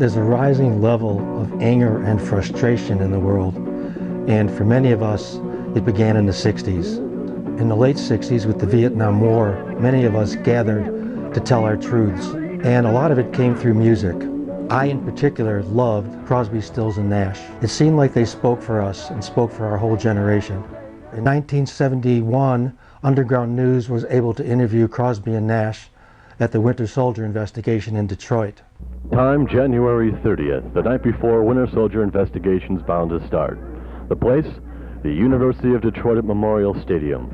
There's a rising level of anger and frustration in the world, and for many of us, it began in the 60s. In the late 60s, with the Vietnam War, many of us gathered to tell our truths, and a lot of it came through music. I, in particular, loved Crosby, Stills, and Nash. It seemed like they spoke for us and spoke for our whole generation. In 1971, Underground News was able to interview Crosby and Nash at the Winter Soldier investigation in Detroit. Time, January 30th, the night before Winter Soldier investigation's bound to start. The place? The University of Detroit at Memorial Stadium.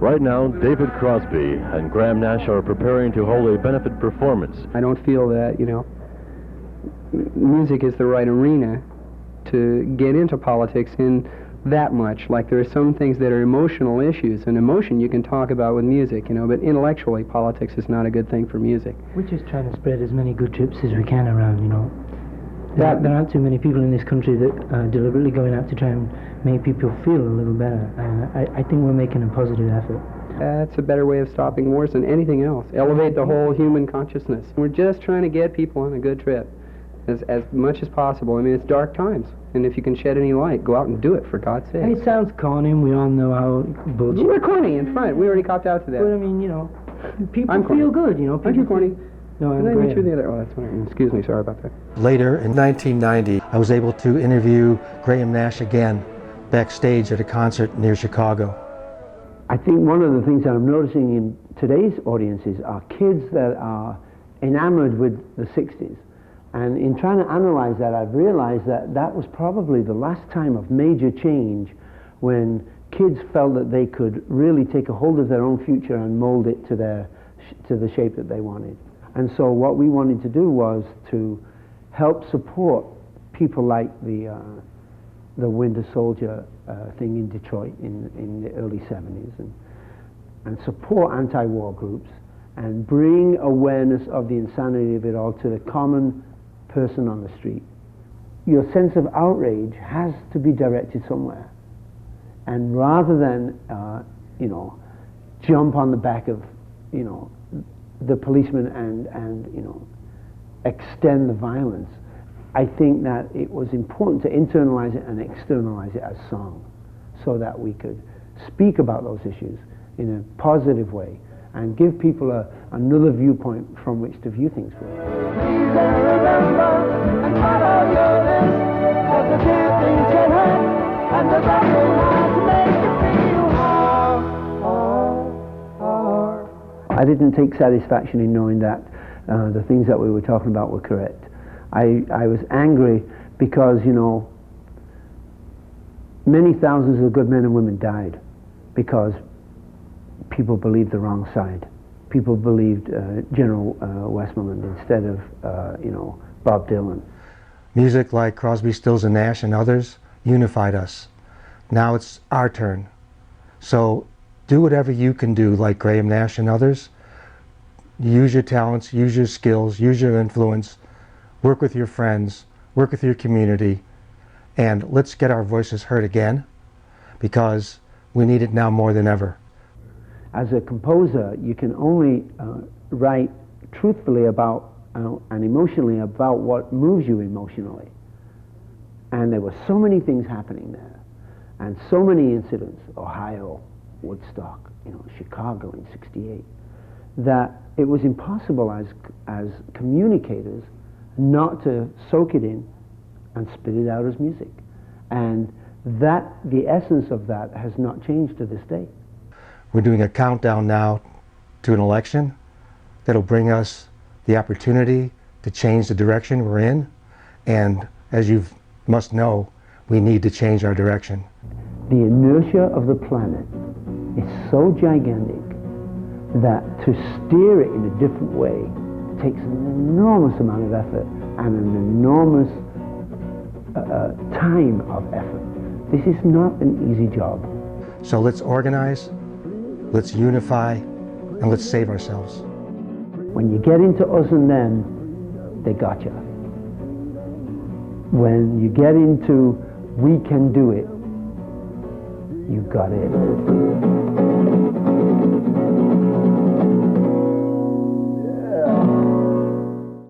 Right now, David Crosby and Graham Nash are preparing to hold a benefit performance. I don't feel that, music is the right arena to get into politics in that much. Like, there are some things that are emotional issues, and emotion you can talk about with music, but intellectually, politics is not a good thing for music. We're just trying to spread as many good trips as we can around, There aren't too many people in this country that are deliberately going out to try and make people feel a little better. I think we're making a positive effort. That's a better way of stopping wars than anything else. Elevate the whole human consciousness. We're just trying to get people on a good trip as much as possible. I mean, it's dark times, and if you can shed any light, go out and do it, for God's sake. It sounds corny, and we all know how bullshit. We're corny in front. We already copped out to that. But I mean, people feel good, People, aren't you corny? No, I'm Graham. Graham. The other. Oh, that's what I mean. Excuse me, sorry about that. Later, in 1990, I was able to interview Graham Nash again backstage at a concert near Chicago. I think one of the things that I'm noticing in today's audiences are kids that are enamored with the 60s. And in trying to analyze that, I've realized that that was probably the last time of major change when kids felt that they could really take a hold of their own future and mold it to the shape that they wanted. And so what we wanted to do was to help support people like the Winter Soldier thing in Detroit in the early 70s, and support anti-war groups and bring awareness of the insanity of it all to the common person on the street. Your sense of outrage has to be directed somewhere. And rather than, jump on the back of, the policeman and extend the violence, I think that it was important to internalize it and externalize it as song so that we could speak about those issues in a positive way and give people another viewpoint from which to view things with. I didn't take satisfaction in knowing that the things that we were talking about were correct. I was angry because, many thousands of good men and women died because people believed the wrong side. People believed General Westmoreland instead of, Bob Dylan. Music like Crosby, Stills, and Nash and others unified us. Now it's our turn. So do whatever you can do, like Graham Nash and others. Use your talents, use your skills, use your influence, work with your friends, work with your community, and let's get our voices heard again, because we need it now more than ever. As a composer, you can only write truthfully about and emotionally about what moves you emotionally. And there were so many things happening there, and so many incidents, Ohio, Woodstock, Chicago in '68, that it was impossible as communicators not to soak it in and spit it out as music. And the essence of that has not changed to this day. We're doing a countdown now to an election that'll bring us the opportunity to change the direction we're in. And as you must know, we need to change our direction. The inertia of the planet is so gigantic that to steer it in a different way takes an enormous amount of effort and an enormous time of effort. This is not an easy job. So let's organize, let's unify, and let's save ourselves. When you get into us and them, they got you. When you get into we can do it, you got it.